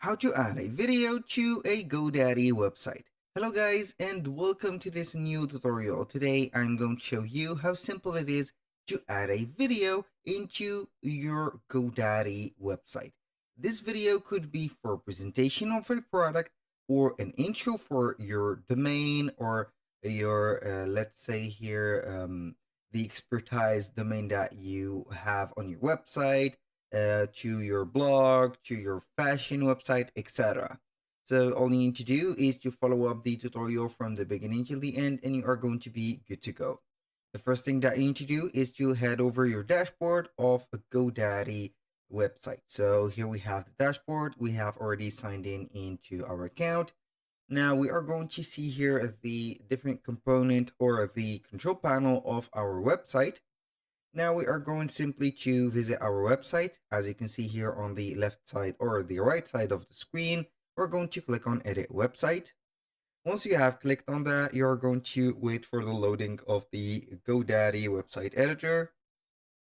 How to add a video to a GoDaddy website. Hello guys and welcome to this new tutorial. Today I'm going to show you how simple it is to add a video into your GoDaddy website. This video could be for presentation of a product or an intro for your domain or your let's say here the expertise domain that you have on your website, to your blog, to your fashion website, etc. So all you need to do is to follow up the tutorial from the beginning till the end and you are going to be good to go. The first thing that you need to do is to head over your dashboard of a GoDaddy website. So here we have the dashboard. We have already signed in into our account. Now we are going to see here the different component or the control panel of our website. Now we are going simply to visit our website. As you can see here on the left side or the right side of the screen, we're going to click on edit website. Once you have clicked on that, you're going to wait for the loading of the GoDaddy website editor.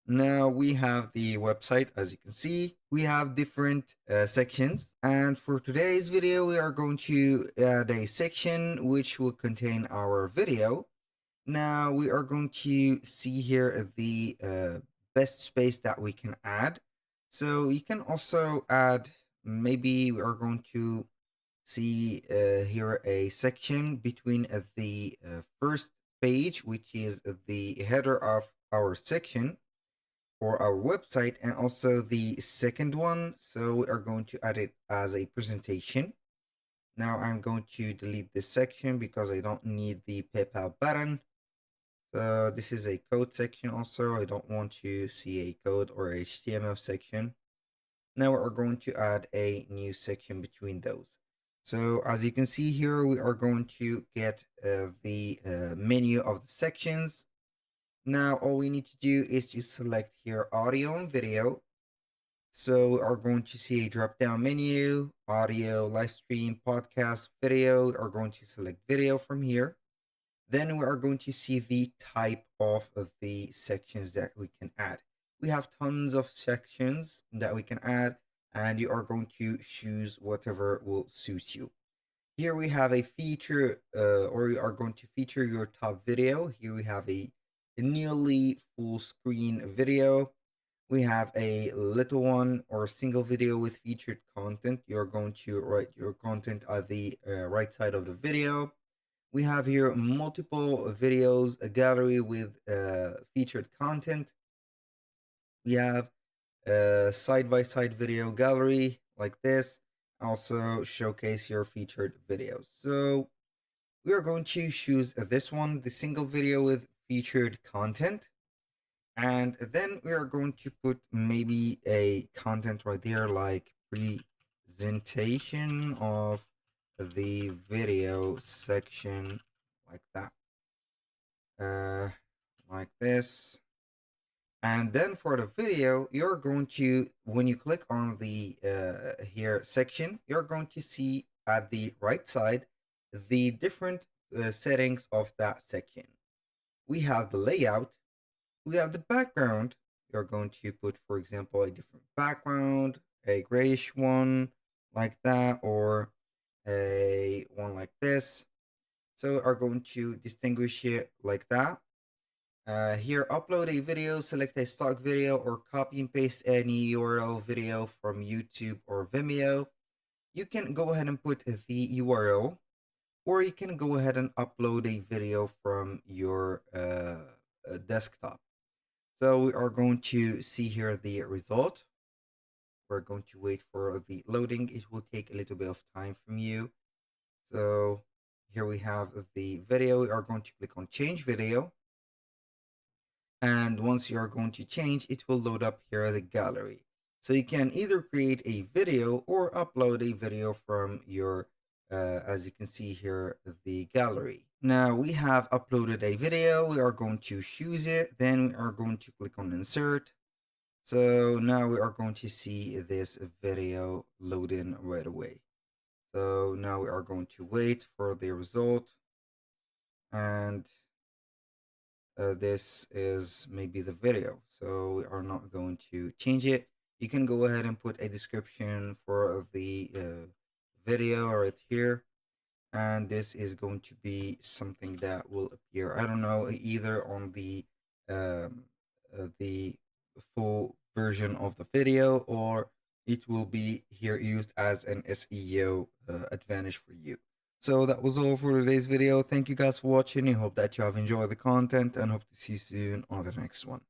Now we have the website. As you can see, we have different sections, and for today's video we are going to add a section which will contain our video. Now we are going to see here the best space that we can add. So you can also add, maybe we are going to see here a section between the first page, which is the header of our section for our website, and also the second one. So we are going to add it as a presentation. Now I'm going to delete this section because I don't need the PayPal button. So this is a code section also. I don't want to see a code or HTML section. Now we're going to add a new section between those. So as you can see here, we are going to get the menu of the sections. Now all we need to do is to select here audio and video. So we are going to see a drop down menu, audio, live stream, podcast, video. We are going to select video from here. Then we are going to see the type of the sections that we can add. We have tons of sections that we can add, and you are going to choose whatever will suit you. Here we have a feature, or you are going to feature your top video. Here we have a nearly full screen video. We have a little one or single video with featured content. You're going to write your content at the right side of the video. We have here multiple videos, a gallery with featured content. We have a side-by-side video gallery like this. Also showcase your featured videos. So we are going to choose this one, the single video with featured content. And then we are going to put maybe a content right there like presentation of the video section, like that, like this. And then for the video, you're going to, when you click on the here section, you're going to see at the right side the different settings of that section. We have the layout, we have the background. You're going to put, for example, a different background, a grayish one like that, or a one like this. So we are going to distinguish it like that. Here, upload a video, select a stock video, or copy and paste any URL video from YouTube or Vimeo. You can go ahead and put the URL, or you can go ahead and upload a video from your desktop. So we are going to see here the result. We're going to wait for the loading. It will take a little bit of time from you. So here we have the video. We are going to click on change video. And once you are going to change, it will load up here the gallery. So you can either create a video or upload a video from your, as you can see here, the gallery. Now we have uploaded a video. We are going to choose it. Then we are going to click on insert. So now we are going to see this video load in right away. So now we are going to wait for the result. And this is maybe the video, so we are not going to change it. You can go ahead and put a description for the video right here, and this is going to be something that will appear, I don't know, either on um, the full version of the video, or it will be here used as an SEO advantage for you. So that was all for today's video. Thank you guys for watching. I hope that you have enjoyed the content and hope to see you soon on the next one.